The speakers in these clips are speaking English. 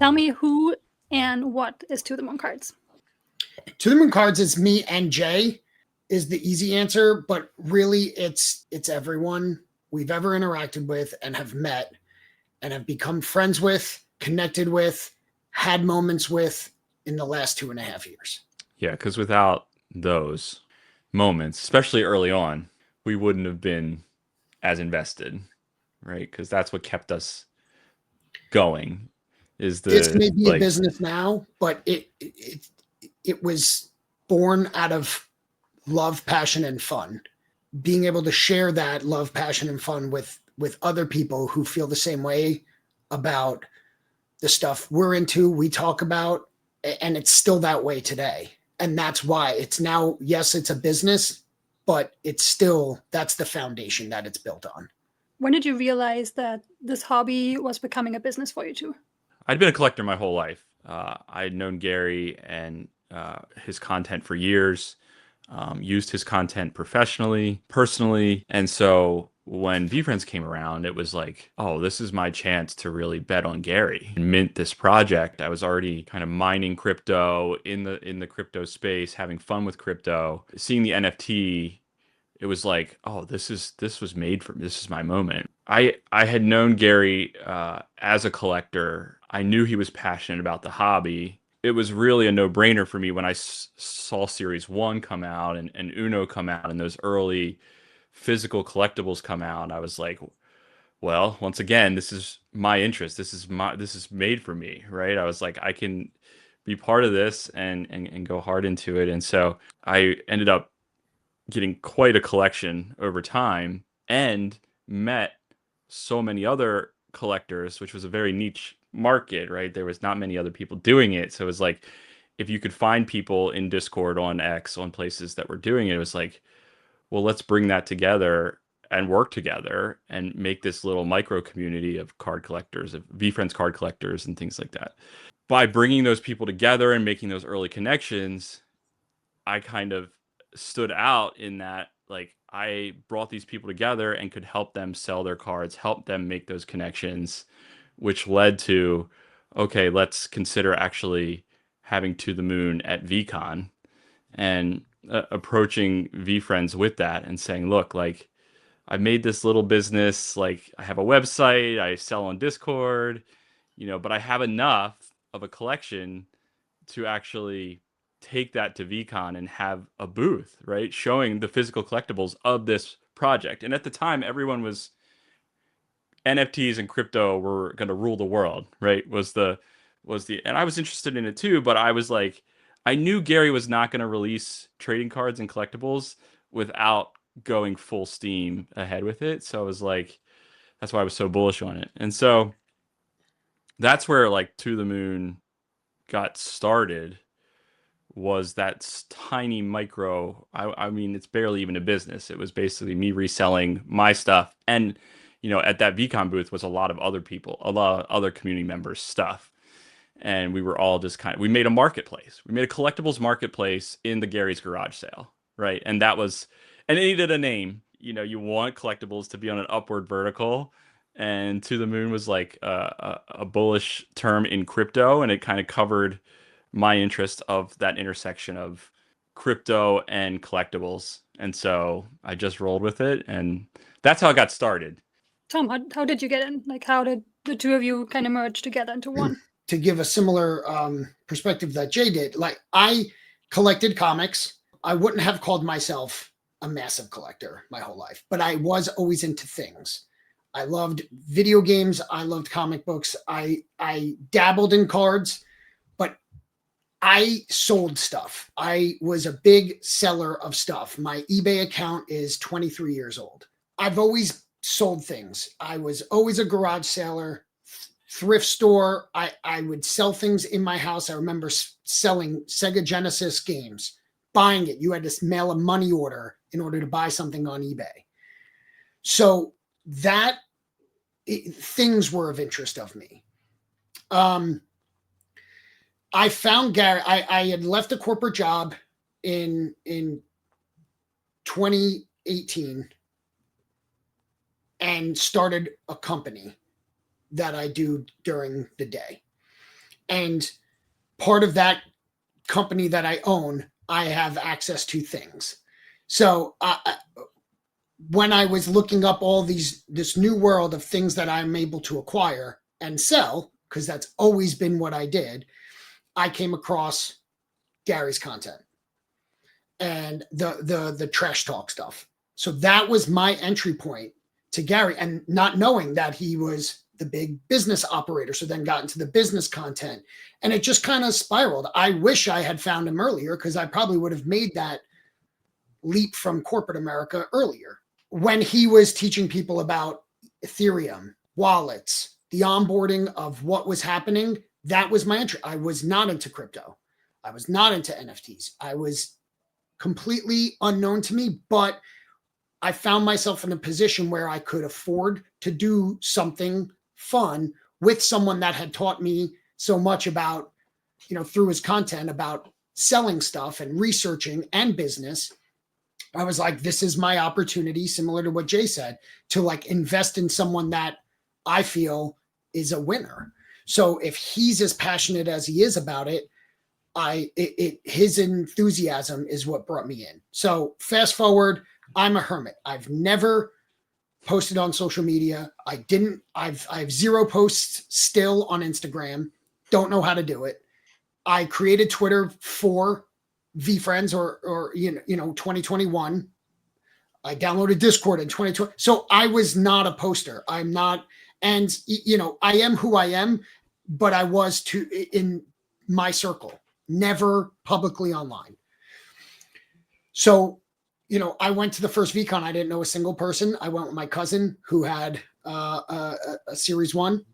Tell me who and what is To the Moon Cards. To the Moon Cards is me and Jay is the easy answer, but really it's everyone we've ever interacted with and have met and have become friends with, connected with, had moments with in the last 2.5 years. Yeah, because without those moments, especially early on, we wouldn't have been as invested, right? Because that's what kept us going. This may be a business now, but it was born out of love, passion, and fun. Being able to share that love, passion, and fun with other people who feel the same way about the stuff we're into, we talk about, and it's still that way today. And that's why it's now, yes, it's a business, but it's still, that's the foundation that it's built on. When did you realize that this hobby was becoming a business for you too? I'd been a collector my whole life. I'd known Gary and his content for years, used his content professionally, personally. And so when VeeFriends came around, it was like, oh, this is my chance to really bet on Gary and mint this project. I was already kind of mining crypto in the crypto space, having fun with crypto, seeing the NFT. It was like, oh, this was made for me. This is my moment. I had known Gary as a collector. I knew he was passionate about the hobby. It was really a no-brainer for me when I saw Series 1 come out and Uno come out and those early physical collectibles come out. I was like, well, once again, this is my interest. This is made for me, right? I was like, I can be part of this and go hard into it. And so I ended up getting quite a collection over time and met so many other collectors, which was a very niche market, right? There was not many other people doing it. So it was like, if you could find people in Discord, on X, on places that were doing it, it was like, well, let's bring that together and work together and make this little micro community of card collectors, of VeeFriends card collectors and things like that. By bringing those people together and making those early connections, I kind of stood out in that, like, I brought these people together and could help them sell their cards, help them make those connections, which led to, okay, let's consider actually having To the Moon at VCon and approaching VeeFriends with that and saying, look, like, I made this little business, like, I have a website, I sell on Discord, but I have enough of a collection to actually take that to VCon and have a booth, right? Showing the physical collectibles of this project. And at the time, everyone was NFTs and crypto were going to rule the world, right? And I was interested in it too, but I was like, I knew Gary was not going to release trading cards and collectibles without going full steam ahead with it. So I was like, that's why I was so bullish on it. And so that's where, like, To the Moon got started, was that tiny micro, I mean, it's barely even a business. It was basically me reselling my stuff. And, at that VCon booth was a lot of other people, a lot of other community members' stuff. And we were all just we made a marketplace. We made a collectibles marketplace in the Gary's garage sale, right? And it needed a name. You want collectibles to be on an upward vertical. And To the Moon was like a bullish term in crypto, and it kind of covered my interest of that intersection of crypto and collectibles. And so I just rolled with it, and that's how it got started. Tom, how did you get in? Like, how did the two of you kind of merge together into one? To give a similar perspective that Jay did, like, I collected comics. I wouldn't have called myself a massive collector my whole life, but I was always into things. I loved video games. I loved comic books. I dabbled in cards, but I sold stuff. I was a big seller of stuff. My eBay account is 23 years old. I've always sold things. I was always a garage seller, thrift store. I would sell things in my house. I remember selling Sega Genesis games, buying it. You had to mail a money order in order to buy something on eBay. So things were of interest of me. I found Gary. I had left a corporate job in 2018 and started a company that I do during the day. And part of that company that I own, I have access to things. So when I was looking up all this new world of things that I'm able to acquire and sell, because that's always been what I did, I came across Gary's content and the trash talk stuff. So that was my entry point to Gary, and not knowing that he was the big business operator. So then got into the business content, and it just kind of spiraled. I wish I had found him earlier, because I probably would have made that leap from corporate America earlier. When he was teaching people about Ethereum, wallets, the onboarding of what was happening, that was my entry. I was not into crypto. I was not into NFTs. I was completely unknown to me, but I found myself in a position where I could afford to do something fun with someone that had taught me so much about, through his content, about selling stuff and researching and business. I was like, this is my opportunity, similar to what Jay said, to like invest in someone that I feel is a winner. So if he's as passionate as he is about it, his enthusiasm is what brought me in. So fast forward, I'm a hermit. I've never posted on social media. I have 0 posts still on Instagram. Don't know how to do it. I created Twitter for VFriends or 2021. I downloaded Discord in 2020. So I was not a poster. I'm not, and I am who I am, but I was in my circle, never publicly online. So, I went to the first VCon. I didn't know a single person. I went with my cousin who had a Series 1,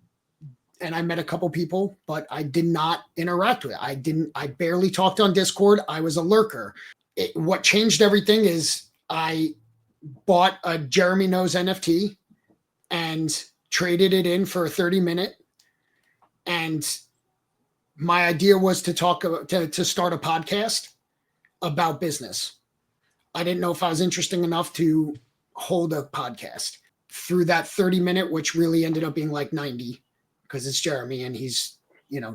and I met a couple people, but I did not interact with it. I barely talked on Discord. I was a lurker. What changed everything is I bought a Jeremy Knows NFT and traded it in for a 30-minute. And my idea was to start a podcast about business. I didn't know if I was interesting enough to hold a podcast. Through that 30-minute, which really ended up being like 90, because it's Jeremy and he's,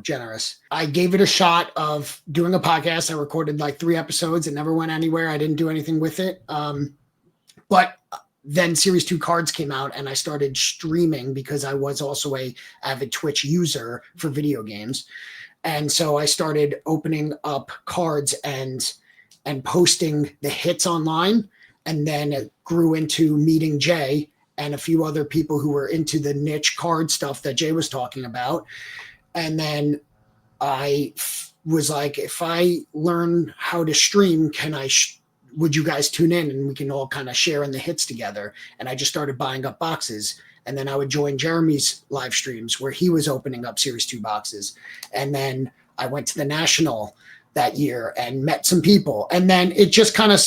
generous. I gave it a shot of doing a podcast. I recorded like 3 episodes. It never went anywhere. I didn't do anything with it. But then Series 2 cards came out, and I started streaming because I was also a avid Twitch user for video games. And so I started opening up cards and posting the hits online. And then it grew into meeting Jay and a few other people who were into the niche card stuff that Jay was talking about. And then I was like, if I learn how to stream, would you guys tune in and we can all kind of share in the hits together? And I just started buying up boxes. And then I would join Jeremy's live streams where he was opening up Series 2 boxes. And then I went to the National that year and met some people. And then it just kind of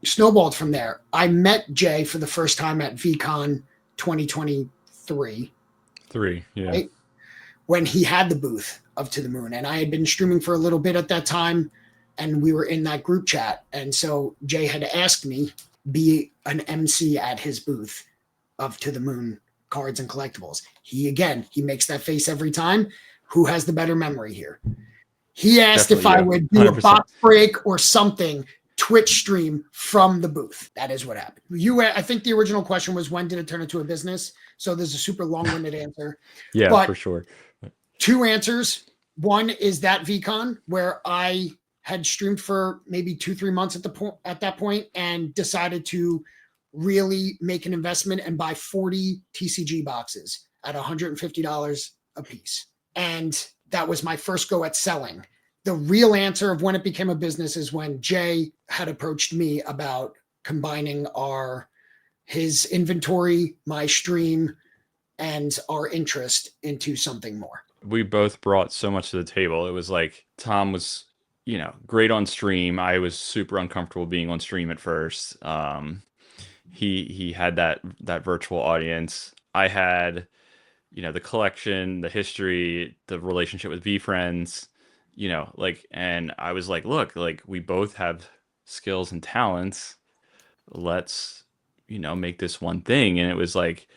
snowballed from there. I met Jay for the first time at VCon 2023. Yeah. Right? When he had the booth of To the Moon. And I had been streaming for a little bit at that time, and we were in that group chat. And so Jay had asked me be an MC at his booth of To the Moon cards and collectibles. He makes that face every time. Who has the better memory here? He asked if I would do 100%. A box break or something, Twitch stream from the booth. That is what happened. I think the original question was, when did it turn into a business? So there's a super long-winded answer. Yeah, but for sure. 2 answers. One is that VCon where I had streamed for maybe 2-3 months at that point and decided to really make an investment and buy 40 TCG boxes at $150 a piece. And that was my first go at selling. The real answer of when it became a business is when Jay had approached me about combining his inventory, my stream, and our interest into something more. We both brought so much to the table. It was like Tom was, great on stream. I was super uncomfortable being on stream at first. He had that virtual audience. I had, the collection, the history, the relationship with VFriends, and I was like, look, we both have skills and talents. Let's, make this one thing. And it was like,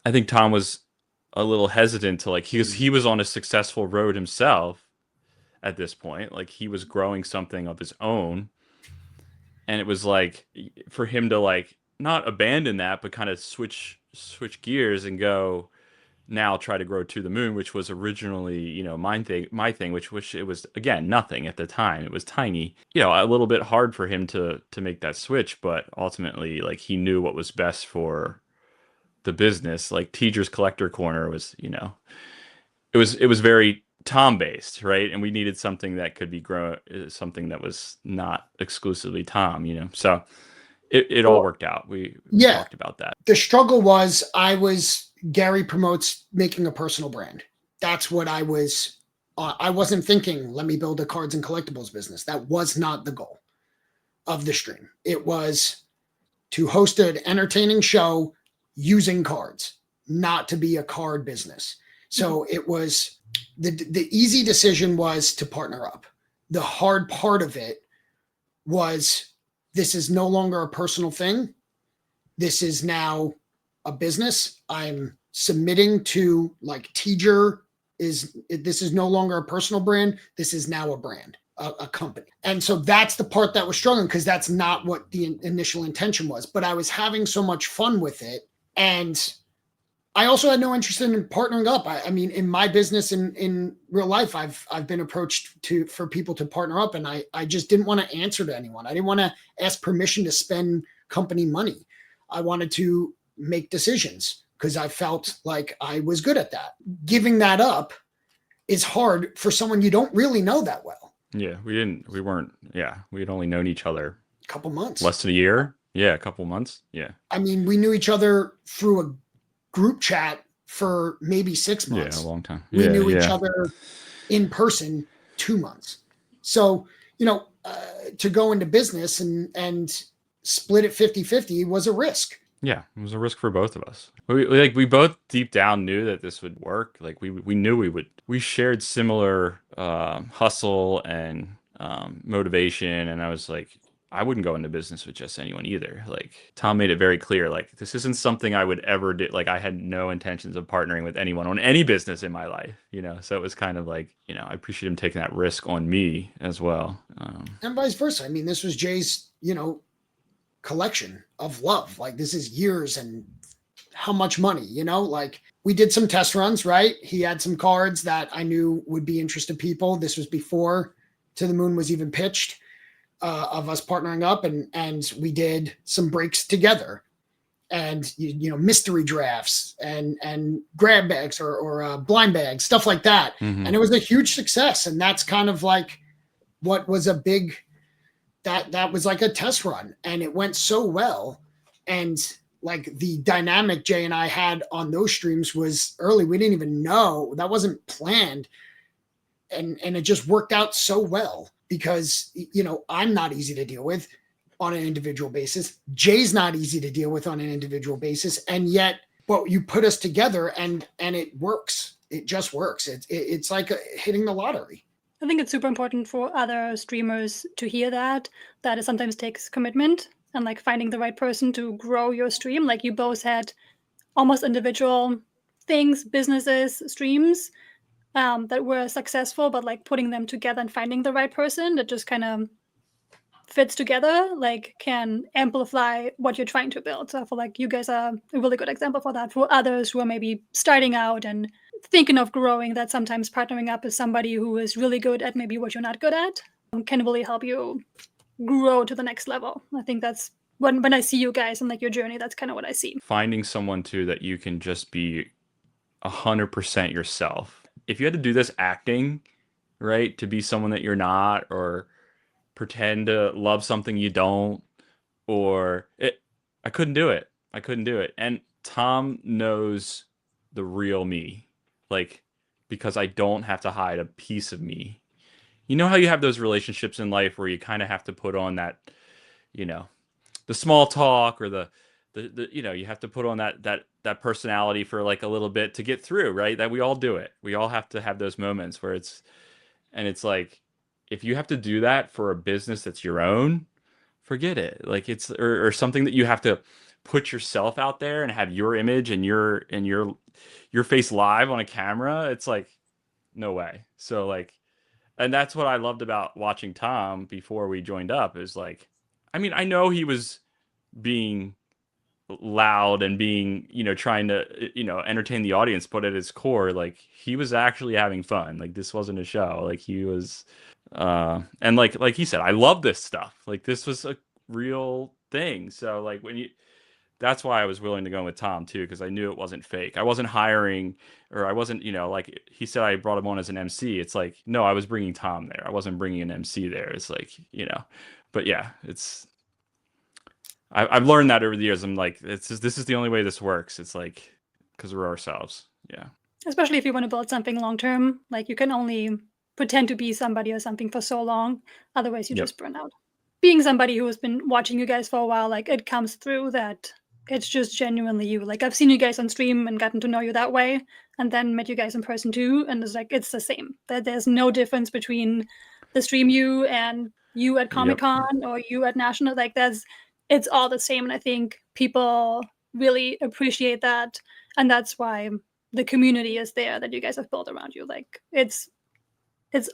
I think Tom was a little hesitant to like, he was on a successful road himself at this point. Like he was growing something of his own. And it was like for him to like not abandon that, but kind of switch gears and go now try to grow to the moon, which was originally, my thing, which it was again nothing at the time. It was tiny, a little bit hard for him to make that switch, but ultimately like he knew what was best for the business. Like Teacher's Collector Corner was, it was very Tom based, right? And we needed something that could be something that was not exclusively Tom, So it all worked out. We talked about that. The struggle was Gary promotes making a personal brand. That's what I was. I wasn't thinking, let me build a cards and collectibles business. That was not the goal of the stream. It was to host an entertaining show using cards, not to be a card business. So it was the easy decision was to partner up. The hard part of it was this is no longer a personal thing. This is now a business. I'm submitting to like Teacher this is no longer a personal brand. This is now a brand, a company. And so that's the part that was struggling because that's not what the initial intention was. But I was having so much fun with it. And I also had no interest in partnering up. I mean, in my business, in real life, I've been approached for people to partner up, and I just didn't want to answer to anyone. I didn't want to ask permission to spend company money. I wanted to make decisions because I felt like I was good at that. Giving that up is hard for someone you don't really know that well. Yeah, we had only known each other a couple months, less than a year. Yeah, a couple months. Yeah. I mean, we knew each other through a group chat for maybe 6 months. Yeah, a long time. We knew each other in person 2 months. So, to go into business and split it 50-50 was a risk. Yeah, it was a risk for both of us. We both deep down knew that this would work. Like we knew we would. We shared similar hustle and motivation, and I was like, I wouldn't go into business with just anyone either. Like Tom made it very clear, like this isn't something I would ever do. Like I had no intentions of partnering with anyone on any business in my life, So it was kind of like, I appreciate him taking that risk on me as well. And vice versa. I mean, this was Jay's, collection of love. Like this is years and how much money, like we did some test runs, right? He had some cards that I knew would be interested people. This was before To the Moon was even pitched. Of us partnering up and we did some breaks together and mystery drafts and grab bags or blind bags, stuff like that. Mm-hmm. And it was a huge success. And that's kind of like what was a big, that was like a test run, and it went so well. And like the dynamic Jay and I had on those streams was early. We didn't even know, that wasn't planned. And it just worked out so well. Because, I'm not easy to deal with on an individual basis. Jay's not easy to deal with on an individual basis. And yet, you put us together and it works. It just works. It's like hitting the lottery. I think it's super important for other streamers to hear that it sometimes takes commitment and like finding the right person to grow your stream. Like you both had almost individual things, businesses, streams, that were successful, but like putting them together and finding the right person that just kind of fits together, like can amplify what you're trying to build. So I feel like you guys are a really good example for that. For others who are maybe starting out and thinking of growing, that sometimes partnering up with somebody who is really good at maybe what you're not good at can really help you grow to the next level. I think that's when I see you guys and like your journey, that's kind of what I see. Finding someone too that you can just be 100% yourself. If you had to do this acting, right, to be someone that you're not, or pretend to love something you don't, I couldn't do it. And Tom knows the real me, like, because I don't have to hide a piece of me. You know how you have those relationships in life where you kind of have to put on that, the small talk or the you have to put on that personality for like a little bit to get through, right? That we all do it. We all have to have those moments where it's like, if you have to do that for a business that's your own, forget it. Like it's, or something that you have to put yourself out there and have your image and your face live on a camera, it's like, no way. So like, and that's what I loved about watching Tom before we joined up, is like, I mean, I know he was being loud and being, trying to, entertain the audience, but at his core, like, he was actually having fun. Like, this wasn't a show. Like, he was, and like he said, I love this stuff. Like, this was a real thing. So like, that's why I was willing to go with Tom too, because I knew it wasn't fake. I wasn't hiring, or I wasn't, like he said, I brought him on as an MC. It's like, no, I was bringing Tom there. I wasn't bringing an MC there. It's like, but yeah, I've learned that over the years. I'm like, this is the only way this works. It's like, because we're ourselves. Yeah. Especially if you want to build something long term, like you can only pretend to be somebody or something for so long. Otherwise, you Yep. just burn out. Being somebody who has been watching you guys for a while, like it comes through that it's just genuinely you. Like I've seen you guys on stream and gotten to know you that way, and then met you guys in person too, and it's like it's the same. That there's no difference between the stream you and you at Comic-Con or you at National. Like it's all the same, and I think people really appreciate that, and that's why the community is there that you guys have built around you. Like it's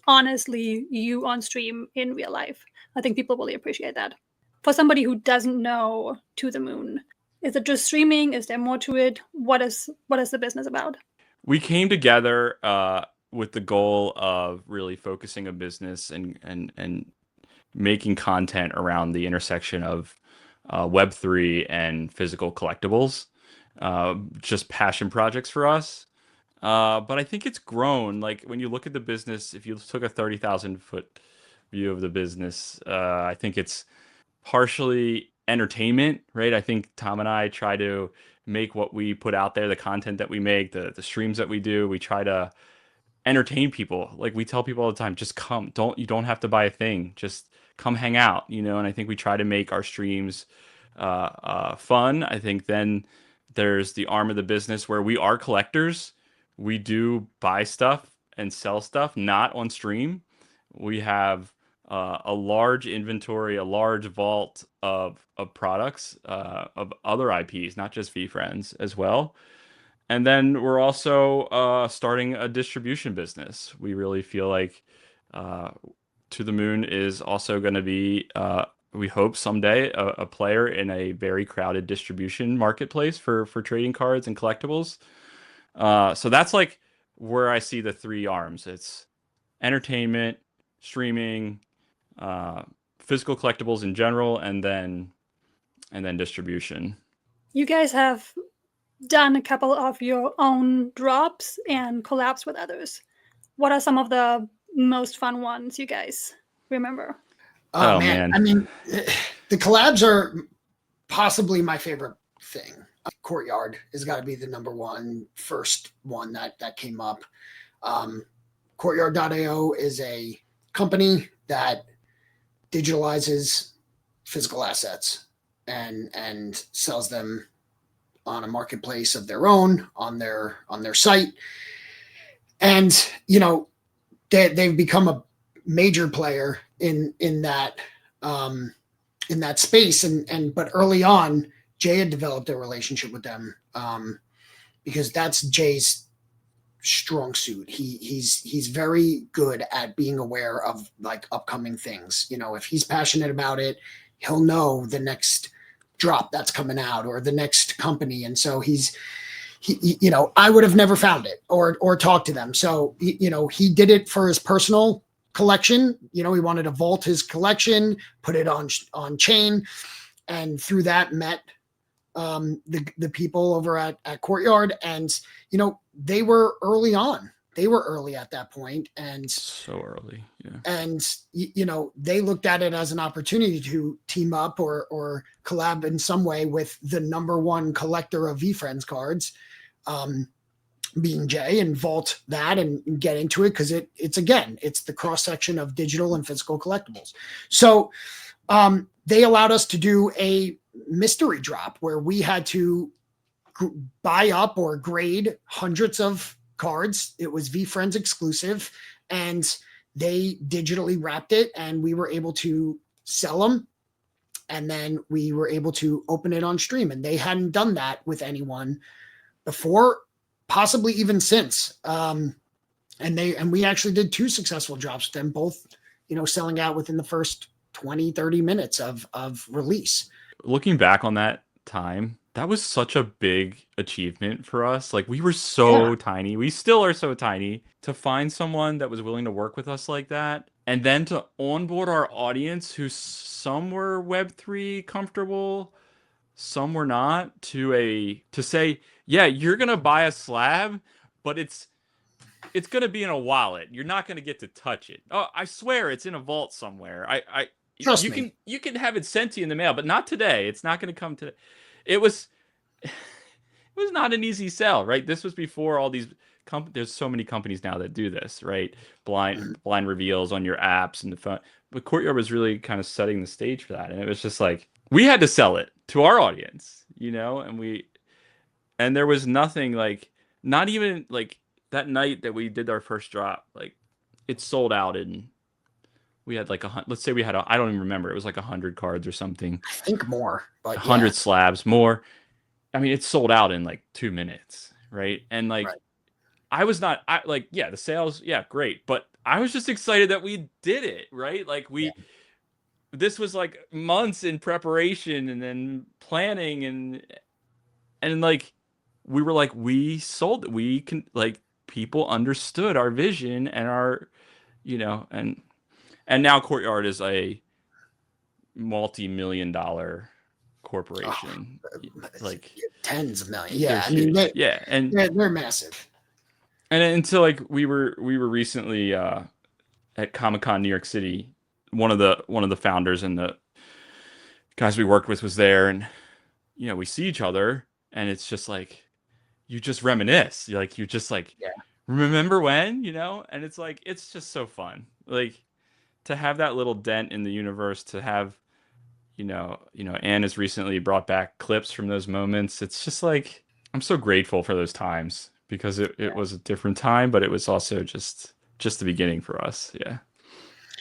honestly you on stream in real life. I think people really appreciate that. For somebody who doesn't know To the Moon, is it just streaming? Is there more to it? What is the business about? We came together with the goal of really focusing a business and making content around the intersection of Web3 and physical collectibles. Just passion projects for us. But I think it's grown. Like when you look at the business, if you took a 30,000-foot view of the business, I think it's partially entertainment, right? I think Tom and I try to make what we put out there, the content that we make, the streams that we do, we try to entertain people. Like we tell people all the time, just come. You don't have to buy a thing. Just come hang out, And I think we try to make our streams fun. I think then there's the arm of the business where we are collectors. We do buy stuff and sell stuff, not on stream. We have a large inventory, a large vault of products, of other IPs, not just VFriends as well. And then we're also starting a distribution business. We really feel like To the Moon is also going to be, we hope someday, a player in a very crowded distribution marketplace for trading cards and collectibles. So that's like where I see the three arms. It's entertainment, streaming, physical collectibles in general, and then distribution. You guys have done a couple of your own drops and collabs with others. What are some of the most fun ones you guys remember? Oh man. I mean, the collabs are possibly my favorite thing. Courtyard has got to be the number one, first one that came up. Courtyard.io is a company that digitalizes physical assets and sells them on a marketplace of their own on their site. And they've become a major player in that space. But early on, Jay had developed a relationship with them because that's Jay's strong suit. He's very good at being aware of like upcoming things. If he's passionate about it, he'll know the next drop that's coming out or the next company. And so I would have never found it or talked to them. So, he did it for his personal collection. He wanted to vault his collection, put it on chain, and through that met the people over at Courtyard. And, they were early on. They were early at that point. And so early. Yeah. And, they looked at it as an opportunity to team up or collab in some way with the number one collector of VFriends cards, being Jay, and vault that and get into it. Cause it's the cross section of digital and physical collectibles. So, they allowed us to do a mystery drop where we had to buy up or grade hundreds of cards. It was VFriends exclusive, and they digitally wrapped it, and we were able to sell them And then we were able to open it on stream, and they hadn't done that with anyone before, possibly even since. And we actually did 2 successful drops with them, both, selling out within the first 20, 30 minutes of release. Looking back on that time, that was such a big achievement for us. Like, we were so tiny. We still are so tiny. To find someone that was willing to work with us like that, and then to onboard our audience, who some were Web3 comfortable, some were not, to say, yeah, you're gonna buy a slab, but it's gonna be in a wallet. You're not gonna get to touch it. Oh, I swear it's in a vault somewhere. Trust me. You can have it sent to you in the mail, but not today. It's not gonna come today. It was not an easy sell, right? This was before all these there's so many companies now that do this, right? Blind reveals on your apps and the phone. But Courtyard was really kind of setting the stage for that. And it was just like, we had to sell it to our audience, and there was nothing, like, not even like that night that we did our first drop, like, it sold out, and we had like let's say we had I don't even remember. It was like 100 cards or something. I think more, but 100 slabs more. I mean, it sold out in like 2 minutes, right? And like, the sales, great, but I was just excited that we did it, right? Like, this was like months in preparation and then planning, and like, we were like, we sold it. We can, like, people understood our vision and our, and now Courtyard is a multi-million-dollar corporation, like tens of millions. Yeah, I mean, they're massive. And until, like, we were recently at Comic-Con New York City, one of the founders and the guys we worked with was there, and we see each other, and it's just like, you just reminisce. You just like, remember when, and it's like, it's just so fun, like, to have that little dent in the universe, to have, Anne has recently brought back clips from those moments. It's just like, I'm so grateful for those times, because it was a different time, but it was also just the beginning for us. Yeah.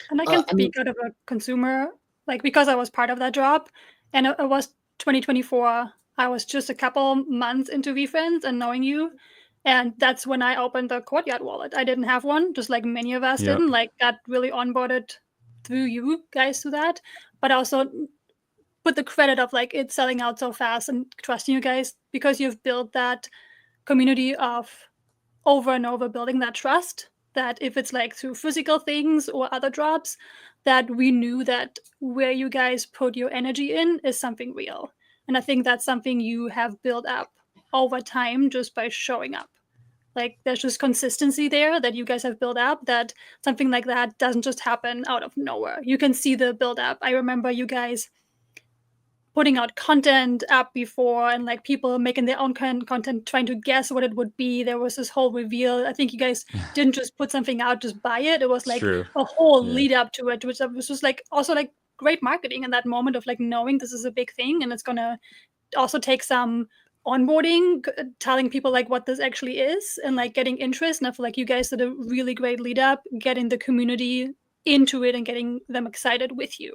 And I can speak out of a consumer, like, because I was part of that drop, and it was 2024. I was just a couple months into VFriends and knowing you. And that's when I opened the Courtyard wallet. I didn't have one, just like many of us didn't. Like, got really onboarded through you guys to that. But also put the credit of, like, it selling out so fast and trusting you guys, because you've built that community of over and over building that trust, that if it's like through physical things or other drops, that we knew that where you guys put your energy in is something real. And I think that's something you have built up over time just by showing up. Like, there's just consistency there that you guys have built up, that something like that doesn't just happen out of nowhere. You can see the build up. I remember you guys putting out content up before, and like people making their own content, trying to guess what it would be. There was this whole reveal. I think you guys didn't just put something out, just buy it. It was like a whole lead up to it, which was just like also like great marketing in that moment of like knowing this is a big thing, and it's gonna also take some onboarding, telling people like what this actually is, and like getting interest. And I feel like you guys did a really great lead up, getting the community into it and getting them excited with you.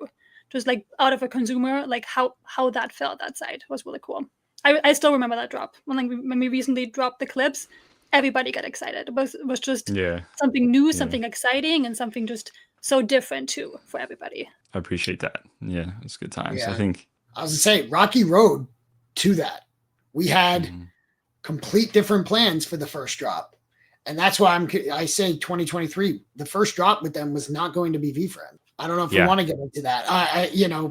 Just like out of a consumer, like how that felt that side was really cool. I still remember that drop when we recently dropped the clips. Everybody got excited. It was just something new, something exciting, and something just so different too for everybody. I appreciate that. Yeah, it's good times. Yeah. I think I was gonna say rocky road to that. We had complete different plans for the first drop, and that's why I say 2023. The first drop with them was not going to be VFriend. I don't know if we want to get into that,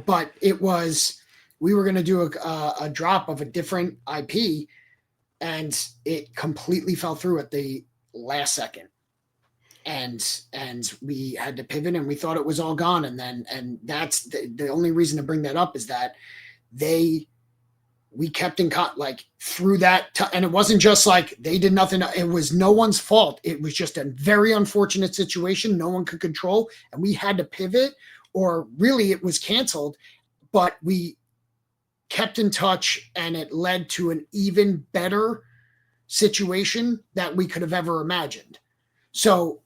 but it was, we were going to do a drop of a different IP, and it completely fell through at the last second. And we had to pivot, and we thought it was all gone. And that's the only reason to bring that up is that we kept in contact, like, through that. And it wasn't just like they did nothing. It was no one's fault. It was just a very unfortunate situation no one could control. And we had to pivot, or really it was canceled, but we kept in touch, and it led to an even better situation that we could have ever imagined. So,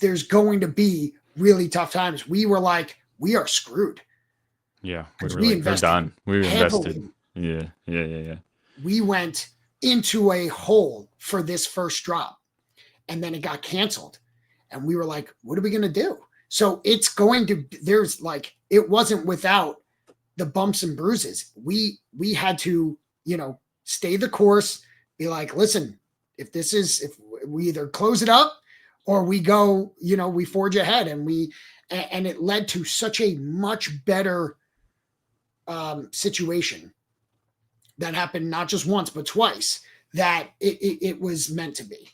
there's going to be really tough times. We were like, we are screwed. Yeah, we because were we like, they're invested done. We invested. heavily. Yeah. We went into a hole for this first drop, and then it got canceled, and we were like, what are we going to do? So it's going to, there's like, it wasn't without the bumps and bruises. We had to, stay the course, be like, listen, if we either close it up or we go, we forge ahead, and it led to such a much better situation that happened not just once but twice, that it was meant to be.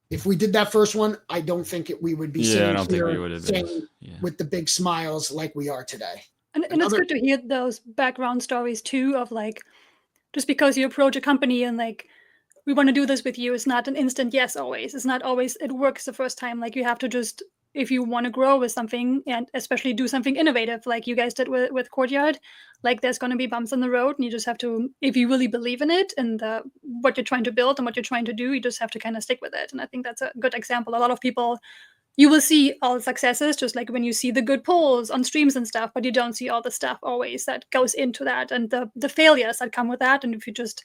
If we did that first one, I don't think we would be Yeah, I sitting don't think we here would have been. saying Yeah. with the big smiles like we are today. And it's good to hear those background stories too, of like, just because you approach a company and like, we want to do this with you, it's not an instant yes always. It's not always it works the first time. Like, you have to just, if you want to grow with something, and especially do something innovative like you guys did with Courtyard, like, there's going to be bumps in the road, and you just have to, if you really believe in it and what you're trying to build and what you're trying to do, you just have to kind of stick with it. And I think that's a good example. A lot of people, you will see all the successes, just like when you see the good polls on streams and stuff, but you don't see all the stuff always that goes into that, and the failures that come with that. And if you just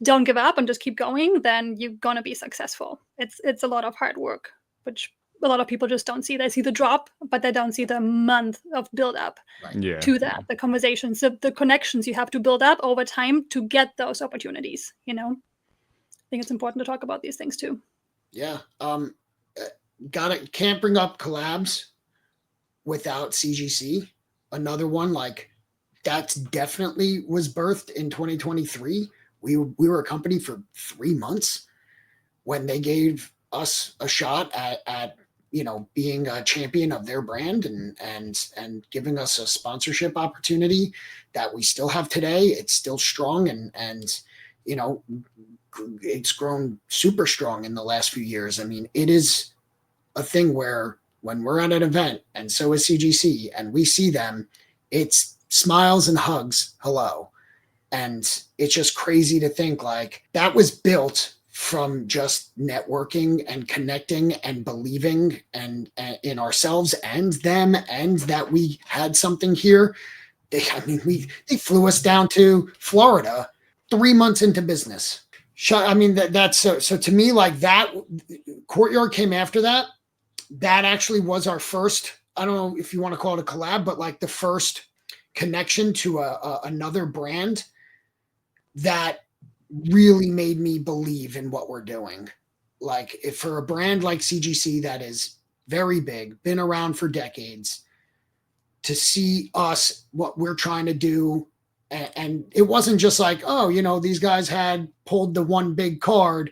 don't give up and just keep going, then you're gonna be successful. It's a lot of hard work, which a lot of people just don't see. They see the drop, but they don't see the month of build up to that, the conversations, the connections you have to build up over time to get those opportunities. I think it's important to talk about these things too. Yeah. Can't bring up collabs without CGC. Another one, like, that's definitely was birthed in 2023. We were a company for 3 months when they gave us a shot at being a champion of their brand and giving us a sponsorship opportunity that we still have today. It's still strong, and it's grown super strong in the last few years. I mean, it is a thing where when we're at an event, and so is CGC, and we see them, it's smiles and hugs, hello. And it's just crazy to think like that was built from just networking and connecting and believing and in ourselves and them, and that we had something here. They flew us down to Florida 3 months into business. I mean, that's so to me, like, that Courtyard came after that. That actually was our first, I don't know if you want to call it a collab, but like the first connection to another brand that really made me believe in what we're doing. Like, if for a brand like CGC that is very big, been around for decades, to see us, what we're trying to do, and it wasn't just like, oh, these guys had pulled the one big card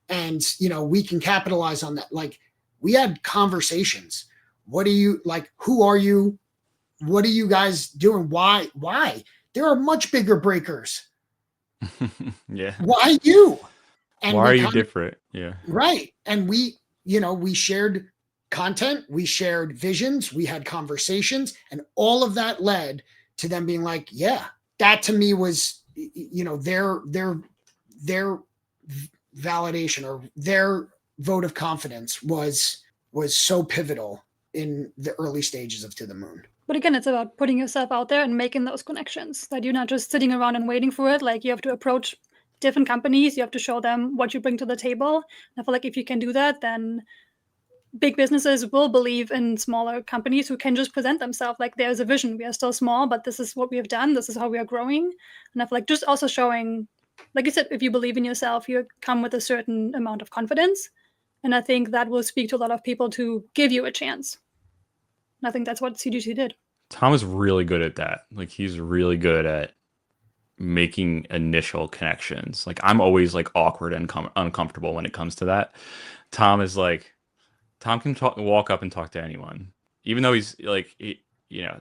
and, we can capitalize on that. Like, we had conversations. What do you like? Who are you? What are you guys doing? Why? There are much bigger breakers. Yeah. Why you? And why are you different? Yeah. Right. And we shared content, we shared visions, we had conversations, and all of that led to them being like, yeah, that to me was, their validation, or their vote of confidence was so pivotal in the early stages of To the Moon. But again, it's about putting yourself out there and making those connections, that you're not just sitting around and waiting for it. Like, you have to approach different companies. You have to show them what you bring to the table. And I feel like if you can do that, then big businesses will believe in smaller companies who can just present themselves like, there's a vision. We are still small, but this is what we have done. This is how we are growing. And I feel like just also showing, like you said, if you believe in yourself, you come with a certain amount of confidence. And I think that will speak to a lot of people to give you a chance. And I think that's what CGC did. Tom is really good at that. Like, he's really good at making initial connections. Like, I'm always like awkward and uncomfortable when it comes to that. Tom can walk up and talk to anyone, even though he's like,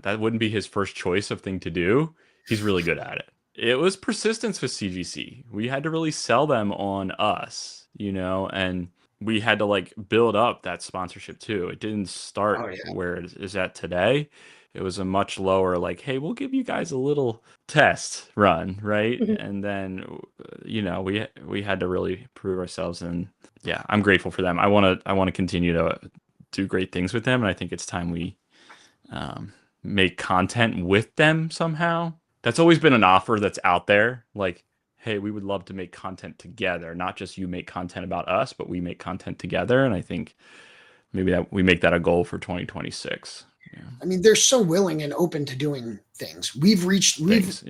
that wouldn't be his first choice of thing to do. He's really good at it. It was persistence with CGC. We had to really sell them on us, and we had to like build up that sponsorship too. It didn't start where it is at today. It was a much lower, like, hey, we'll give you guys a little test run, right? Mm-hmm. And then, we had to really prove ourselves, and yeah, I'm grateful for them. I want to continue to do great things with them, and I think it's time we make content with them somehow. That's always been an offer that's out there. Like, hey, we would love to make content together, not just you make content about us, but we make content together. And I think maybe that we make that a goal for 2026. Yeah. I mean, they're so willing and open to doing things. We've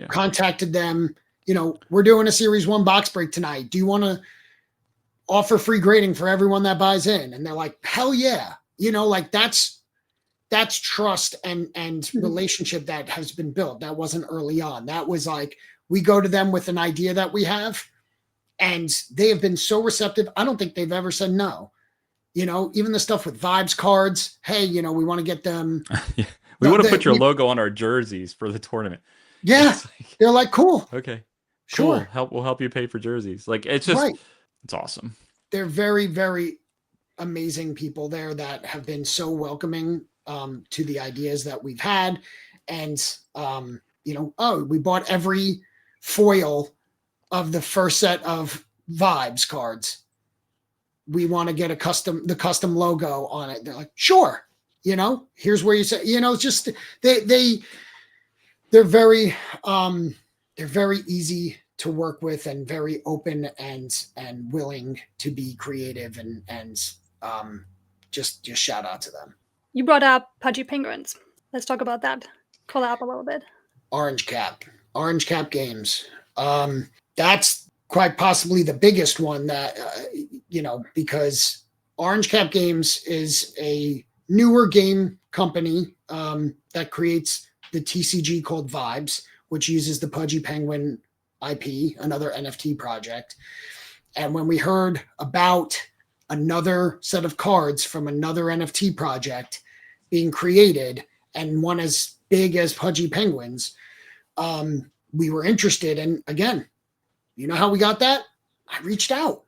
contacted them. You know, we're doing a series 1 box break tonight. Do you want to offer free grading for everyone that buys in? And they're like, hell yeah. You know, like that's trust and relationship that has been built. That wasn't early on. That was like, we go to them with an idea that we have, and they have been so receptive. I don't think they've ever said no. You know, even the stuff with Vibes cards. Hey, you know, we want to get them. Yeah. We want to put your logo on our jerseys for the tournament. Yeah. Like, they're like, cool. Okay. Sure. Cool. We'll help you pay for jerseys. Like, it's just, It's awesome. They're very, very amazing people there that have been so welcoming to the ideas that we've had. And, you know, we bought every foil of the first set of Vibes cards. We want to get the custom logo on it. They're like, sure, you know, here's where you say, you know, it's just, they're very easy to work with and very open and willing to be creative and just shout out to them. You brought up Pudgy Penguins. Let's talk about that collab a little bit. Orange Cap Games. That's quite possibly the biggest one that, you know, because Orange Cap Games is a newer game company that creates the TCG called Vibes, which uses the Pudgy Penguin IP, another NFT project. And when we heard about another set of cards from another NFT project being created and one as big as Pudgy Penguins, we were interested. And again, you know how we got that? I reached out,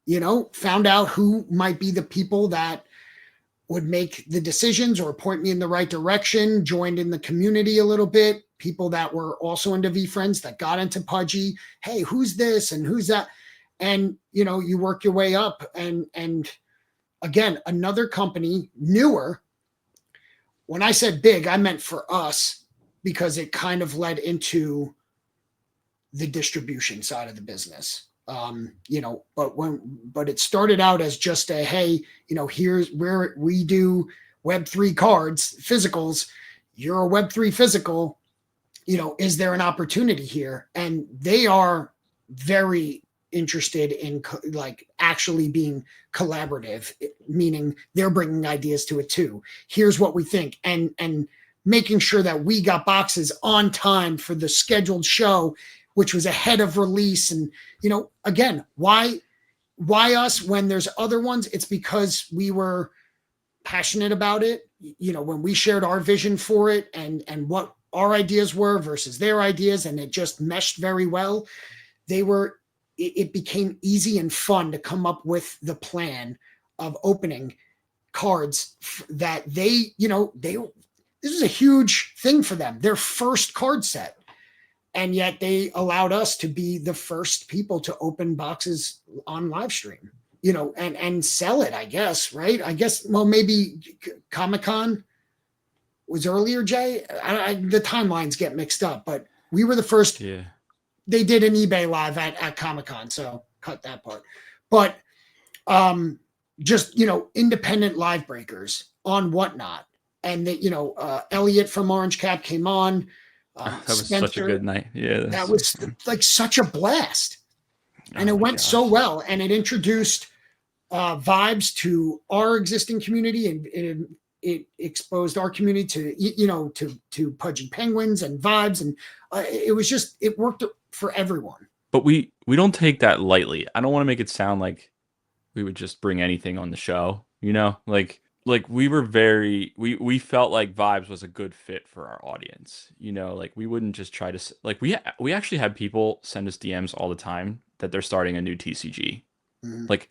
you know, found out who might be the people that would make the decisions or point me in the right direction, joined in the community a little bit, people that were also into VFriends that got into Pudgy. Hey, who's this and who's that? And, you know, you work your way up. And again, another company, newer. When I said big, I meant for us because it kind of led into the distribution side of the business. You know, but it started out as just a, hey, you know, here's where we do Web3 cards, physicals. You're a Web3 physical, you know, is there an opportunity here? And they are very interested in like actually being collaborative, meaning they're bringing ideas to it too. Here's what we think. And making sure that we got boxes on time for the scheduled show, which was ahead of release. And, you know, again, why us when there's other ones? It's because we were passionate about it. You know, when we shared our vision for it and what our ideas were versus their ideas, and it just meshed very well. It became easy and fun to come up with the plan of opening cards that this is a huge thing for them, their first card set. And yet they allowed us to be the first people to open boxes on live stream, you know, and sell it, I guess, right? I guess, well, maybe Comic-Con was earlier, Jay. The timelines get mixed up, but we were the first. Yeah. They did an eBay live at Comic-Con, so cut that part. But just, you know, independent live breakers on Whatnot. And, you know, Elliot from Orange Cap came on. That was Spencer, such a good night. Yeah. That was like such a blast. And it went so well. And it introduced Vibes to our existing community, and it exposed our community to, you know, to Pudgy Penguins and Vibes. And it worked for everyone. But we don't take that lightly. I don't want to make it sound like we would just bring anything on the show, you know, like we were we felt like Vibes was a good fit for our audience, you know, like we wouldn't just try to, like we actually had people send us DMs all the time that they're starting a new TCG. Mm-hmm. Like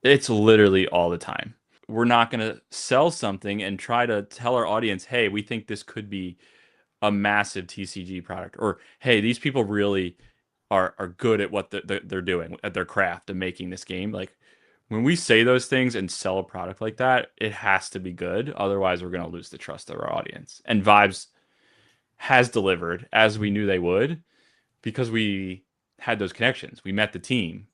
it's literally all the time. We're not going to sell something and try to tell our audience, hey, we think this could be a massive TCG product, or hey, these people really are good at what they're doing, at their craft of making this game. Like when we say those things and sell a product like that, it has to be good. Otherwise, we're going to lose the trust of our audience. And Vibes has delivered as we knew they would because we had those connections. We met the team.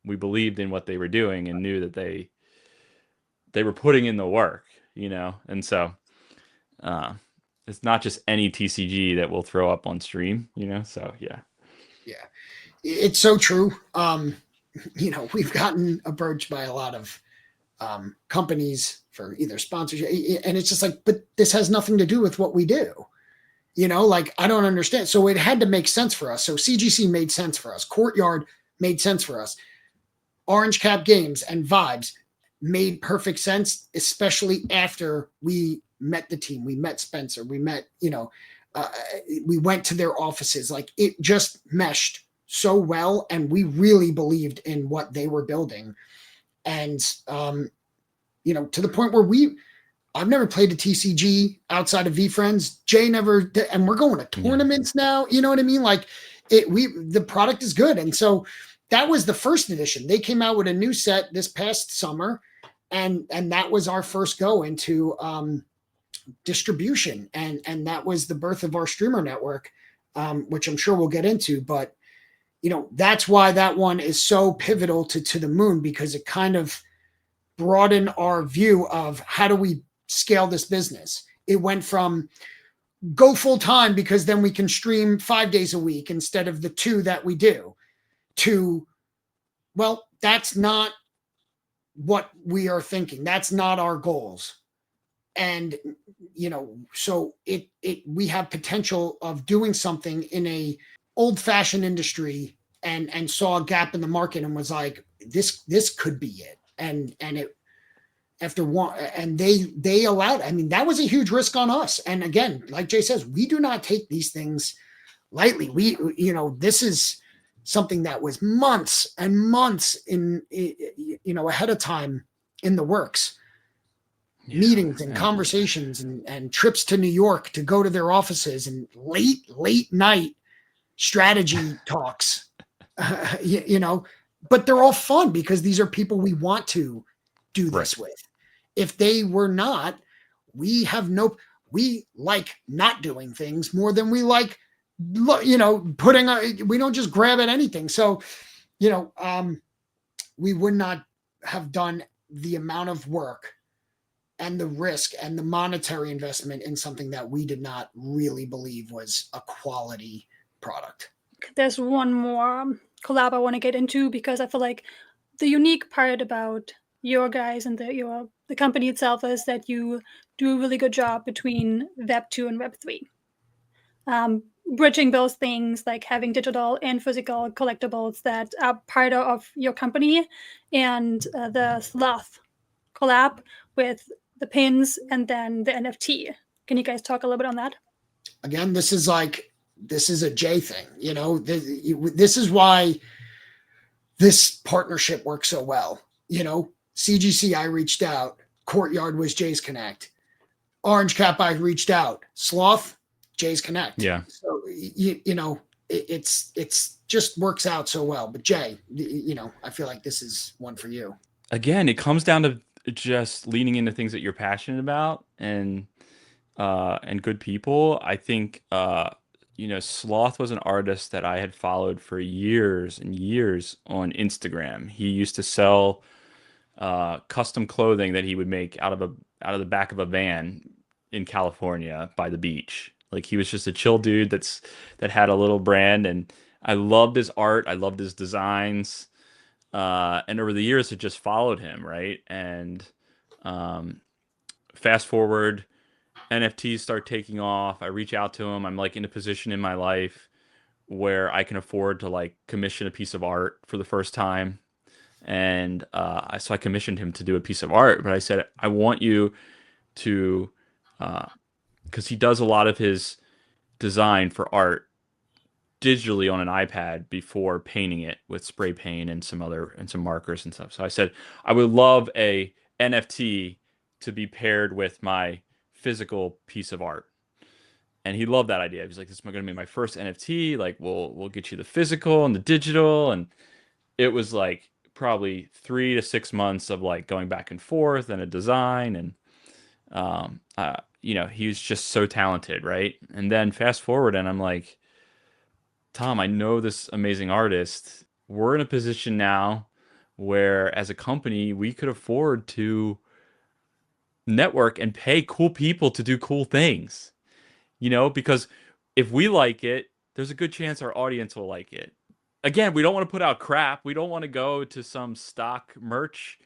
We believed in what they were doing and knew that they were putting in the work, you know? And so it's not just any TCG that we'll throw up on stream, you know? So, yeah. Yeah. It's so true. You know, we've gotten approached by a lot of companies for either sponsorship, and it's just like, but this has nothing to do with what we do. You know, like, I don't understand. So it had to make sense for us. So CGC made sense for us. Courtyard made sense for us. Orange Cap Games and Vibes made perfect sense, especially after we met the team. We met Spencer. We met, you know, we went to their offices. Like, it just meshed so well, and we really believed in what they were building. And you know, to the point where I've never played a TCG outside of VFriends. Jay never did, and we're going to tournaments now. You know what I mean? Like, the product is good. And so that was the first edition. They came out with a new set this past summer, and that was our first go into distribution. And that was the birth of our streamer network, which I'm sure we'll get into. But, you know, that's why that one is so pivotal to the moon, because it kind of broadened our view of how do we scale this business. It went from go full time because then we can stream 5 days a week instead of the 2 that we do, to, well, that's not what we are thinking. That's not our goals. And, you know, so we have potential of doing something in a old fashioned industry, and saw a gap in the market and was like, this could be it. And it, after one, and they allowed, I mean, that was a huge risk on us. And again, like Jay says, we do not take these things lightly. We, you know, this is something that was months and months in, you know, ahead of time in the works. Meetings and conversations and trips to New York to go to their offices, and late night strategy talks, you know, but they're all fun because these are people we want to do this with. If they were not, we like not doing things more than we like, you know, we don't just grab at anything. So, you know, we would not have done the amount of work and the risk and the monetary investment in something that we did not really believe was a quality product. There's one more collab I want to get into, because I feel like the unique part about your guys and the company itself is that you do a really good job between Web 2 and Web 3. Bridging those things, like having digital and physical collectibles that are part of your company, and the Sloth collab with the pins and then the NFT. Can you guys talk a little bit on that? Again, this is a Jay thing, you know. This is why this partnership works so well. You know, CGC, I reached out. Courtyard was Jay's Connect. Orange Cap, I reached out. Sloth, Jay's Connect. Yeah. So you know, it's just works out so well. But Jay, you know, I feel like this is one for you. Again, it comes down to just leaning into things that you're passionate about, and good people. I think you know, Sloth was an artist that I had followed for years and years on Instagram. He used to sell custom clothing that he would make out of the back of a van in California by the beach. Like, he was just a chill dude that had a little brand, and I loved his art. I loved his designs. And over the years, it just followed him, right? And fast forward, NFTs start taking off. I reach out to him. I'm like in a position in my life where I can afford to like commission a piece of art for the first time. And so I commissioned him to do a piece of art. But I said, I want you to, because he does a lot of his design for art digitally on an iPad before painting it with spray paint and some markers and stuff. So I said, I would love a NFT to be paired with my physical piece of art. And he loved that idea. He's like, this is going to be my first NFT. Like, we'll get you the physical and the digital. And it was like probably 3 to 6 months of like going back and forth and a design, and he was just so talented, right? And then fast forward, and I'm like, Tom, I know this amazing artist. We're in a position now where, as a company, we could afford to network and pay cool people to do cool things, because if we like it, there's a good chance our audience will like it. Again, we don't want to put out crap. We don't want to go to some stock merch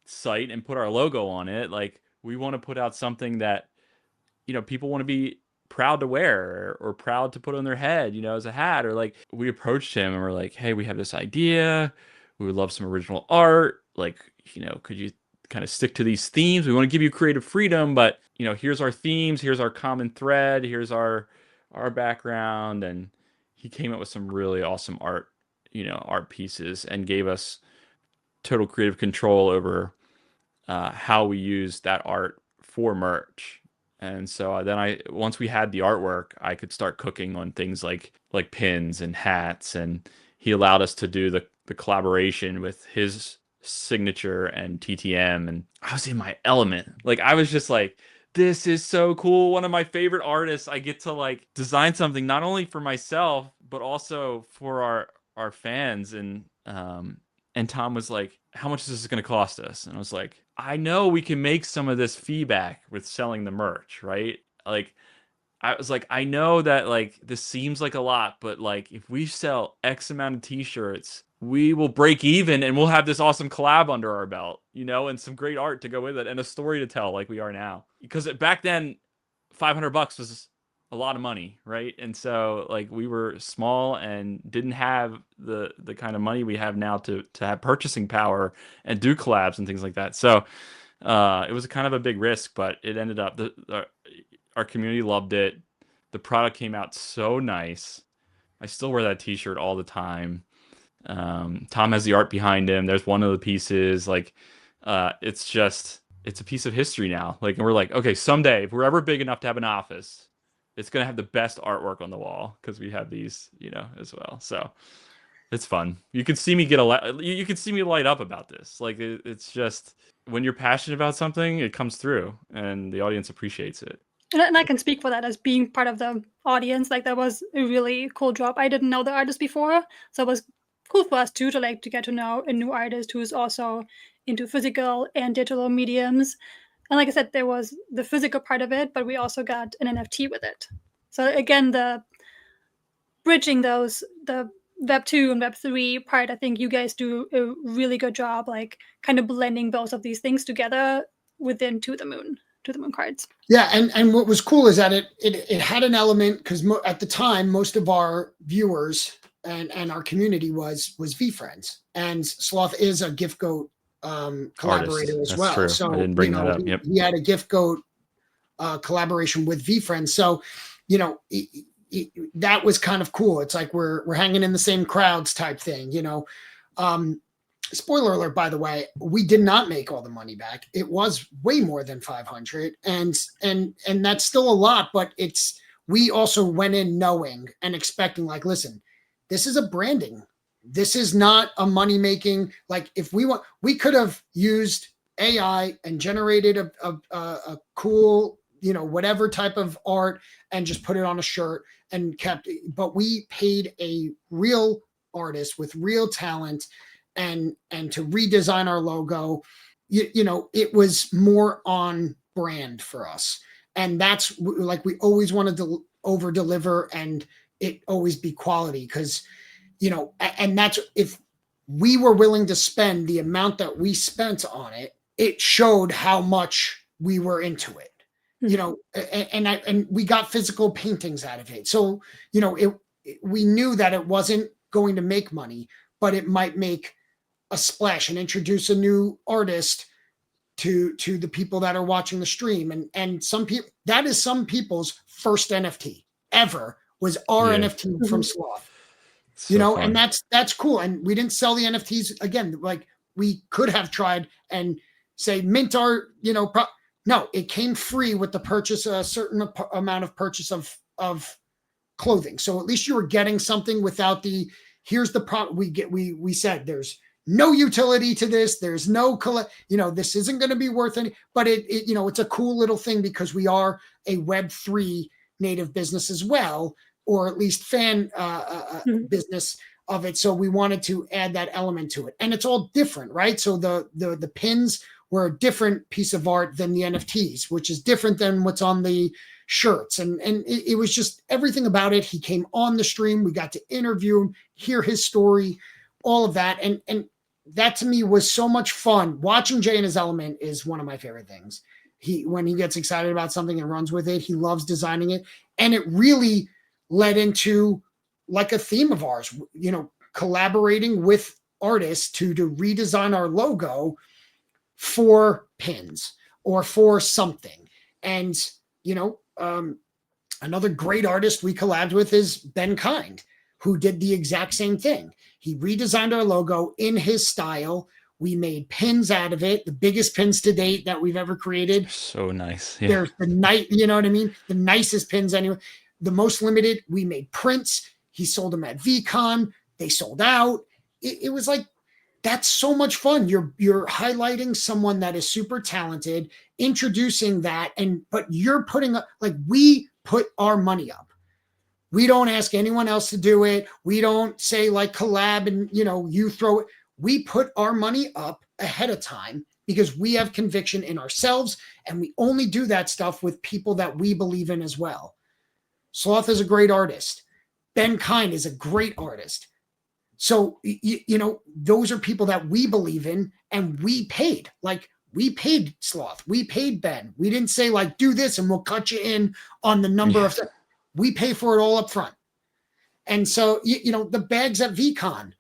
site and put our logo on it. Like, we want to put out something that, people want to be proud to wear, or proud to put on their head, as a hat. Or like, we approached him and we're like, hey, we have this idea. We would love some original art. Like, could you kind of stick to these themes? We want to give you creative freedom, but here's our themes, here's our common thread, here's our background. And he came up with some really awesome art pieces, and gave us total creative control over how we use that art for merch. And so then once we had the artwork, I could start cooking on things like pins and hats. And he allowed us to do the collaboration with his signature and TTM. And I was in my element. Like, I was just like, this is so cool. One of my favorite artists. I get to like design something not only for myself, but also for our fans. And Tom was like, how much is this going to cost us? And I was like, I know we can make some of this fee back with selling the merch, right? Like, I was like, I know that like this seems like a lot, but like if we sell X amount of t-shirts, we will break even, and we'll have this awesome collab under our belt, and some great art to go with it, and a story to tell like we are now. Because back then, $500 was a lot of money, right? And so like we were small and didn't have the kind of money we have now to have purchasing power and do collabs and things like that. So it was kind of a big risk, but it ended up our community loved it. The product came out so nice. I still wear that t-shirt all the time. Tom has the art behind him. There's one of the pieces. Like, it's a piece of history now. Like, and we're like, okay, someday if we're ever big enough to have an office, it's gonna have the best artwork on the wall, because we have these, as well. So it's fun. You can see me you can see me light up about this. Like, it's just, when you're passionate about something, it comes through, and the audience appreciates it. And I can speak for that as being part of the audience. Like, that was a really cool job. I didn't know the artist before, so it was cool for us too to get to know a new artist who's also into physical and digital mediums. And like I said, there was the physical part of it, but we also got an NFT with it. So again, the bridging the Web 2 and Web 3 part, I think you guys do a really good job, like kind of blending both of these things together within To the Moon cards. Yeah, and what was cool is that it had an element, because at the time most of our viewers and our community was VFriends, and Sloth is a Gift Goat collaborator as well. True. So I didn't bring that up. Yep. He had a Gift Goat collaboration with VFriends. So that was kind of cool. It's like we're hanging in the same crowds type thing. Spoiler alert, by the way, we did not make all the money back. It was way more than 500, and that's still a lot, but we also went in knowing and expecting, like, listen, this is a branding. This is not a money making. Like, if we could have used AI and generated a cool, whatever type of art and just put it on a shirt and kept it. But we paid a real artist with real talent and to redesign our logo. It was more on brand for us. And that's like, we always wanted to over deliver and it always be quality, because, and that's, if we were willing to spend the amount that we spent on it, it showed how much we were into it. And we got physical paintings out of it. So, we knew that it wasn't going to make money, but it might make a splash and introduce a new artist to the people that are watching the stream. And some people, that is some people's first NFT ever, was our NFT from Sloth. So fun. And that's cool. And we didn't sell the NFTs again. Like, we could have tried and say mint our, no, it came free with the purchase, a certain amount of purchase of clothing. So at least you were getting something without here's the product we said there's, no utility to this. There's no, this isn't going to be worth any, but it's a cool little thing because we are a Web3 native business as well, or at least fan business of it. So we wanted to add that element to it, and it's all different, right? So the pins were a different piece of art than the NFTs, which is different than what's on the shirts. And it was just everything about it. He came on the stream. We got to interview him, hear his story, all of that. And that to me was so much fun. Watching Jay in his element is one of my favorite things. When he gets excited about something and runs with it, he loves designing it. And it really led into like a theme of ours, collaborating with artists to redesign our logo for pins or for something. And, another great artist we collabed with is Ben Kind, who did the exact same thing. He redesigned our logo in his style. We made pins out of it, the biggest pins to date that we've ever created. So nice. Yeah. They're the night, you know what I mean? The nicest pins anyway. The most limited. We made prints. He sold them at VCon. They sold out. It was like, that's so much fun. You're highlighting someone that is super talented, introducing that, but you're putting up, like, we put our money up. We don't ask anyone else to do it. We don't say like collab and you throw it. We put our money up ahead of time because we have conviction in ourselves, and we only do that stuff with people that we believe in as well. Sloth is a great artist. Ben Kind is a great artist. So, those are people that we believe in, and we paid. Like, we paid Sloth. We paid Ben. We didn't say, like, do this and we'll cut you in on the number of... We pay for it all up front. And so, the bags at VCon,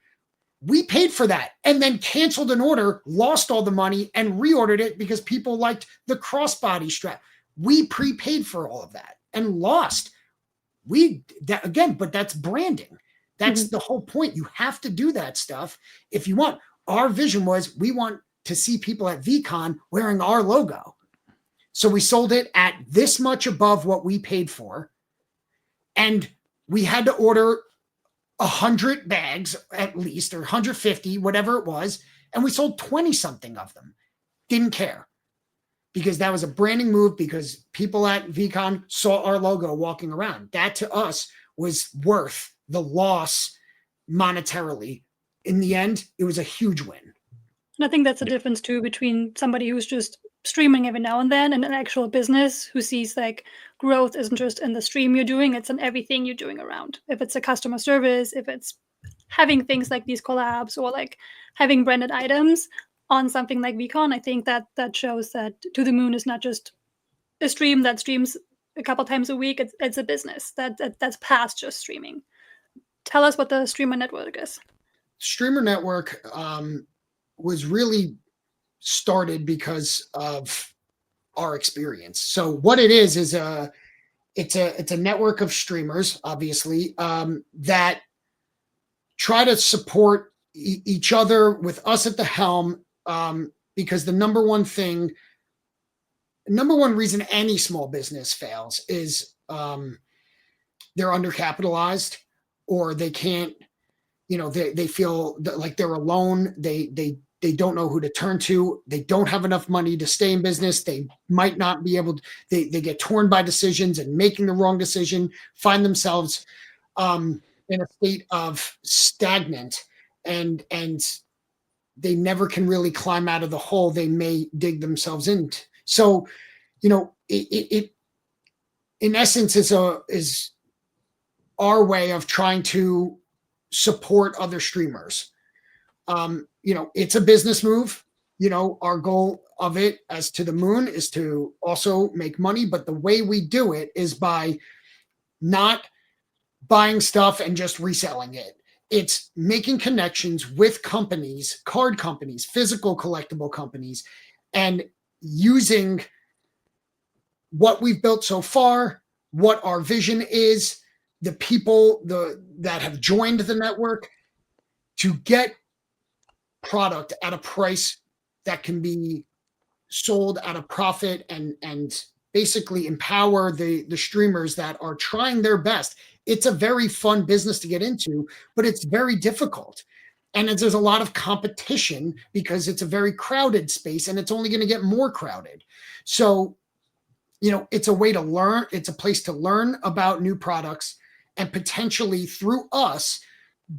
we paid for that and then canceled an order, lost all the money, and reordered it because people liked the crossbody strap. We prepaid for all of that and lost. But that's branding. That's the whole point. You have to do that stuff if you want. Our vision was we want to see people at VCon wearing our logo. So we sold it at this much above what we paid for. And we had to order 100 bags at least, or 150, whatever it was. And we sold 20 something of them. Didn't care. Because that was a branding move, because people at VCon saw our logo walking around. That to us was worth the loss monetarily. In the end, it was a huge win. And I think that's the difference too between somebody who's just streaming every now and then and an actual business who sees like growth isn't just in the stream you're doing, it's in everything you're doing around. If it's a customer service, if it's having things like these collabs, or like having branded items on something like VCon, I think that shows that To the Moon is not just a stream that streams a couple times a week. It's a business that's past just streaming. Tell us what the Streamer Network is. Streamer Network was really started because of our experience. So what it is it's a network of streamers, obviously, that try to support each other with us at the helm, because the number one reason any small business fails is they're undercapitalized, or they can't, they feel like they're alone. They don't know who to turn to. They don't have enough money to stay in business. They might not be able to, they get torn by decisions and making the wrong decision, find themselves in a state of stagnant, and they never can really climb out of the hole they may dig themselves into. So, it in essence is our way of trying to support other streamers. It's a business move. Our goal of it as To the Moon is to also make money, but the way we do it is by not buying stuff and just reselling it. It's making connections with companies, card companies, physical collectible companies, and using what we've built so far, what our vision is, the people that have joined the network, to get product at a price that can be sold at a profit, and basically empower the streamers that are trying their best. It's a very fun business to get into, but it's very difficult. And there's a lot of competition because it's a very crowded space and it's only going to get more crowded. So, it's a way to learn. It's a place to learn about new products and potentially through us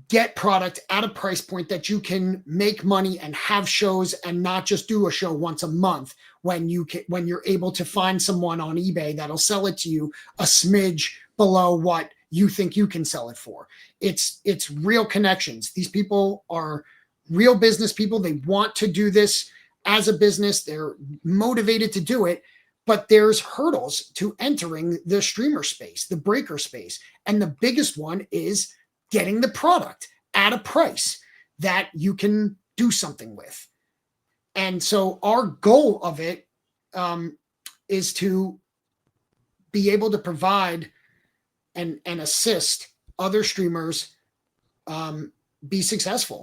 get product at a price point that you can make money and have shows and not just do a show once a month when you're able to find someone on eBay that'll sell it to you a smidge below what you think you can sell it for. It's real connections. These people are real business people. They want to do this as a business. They're motivated to do it, but there's hurdles to entering the streamer space, the breaker space. And the biggest one is getting the product at a price that you can do something with. And so our goal of it is to be able to provide and assist other streamers be successful.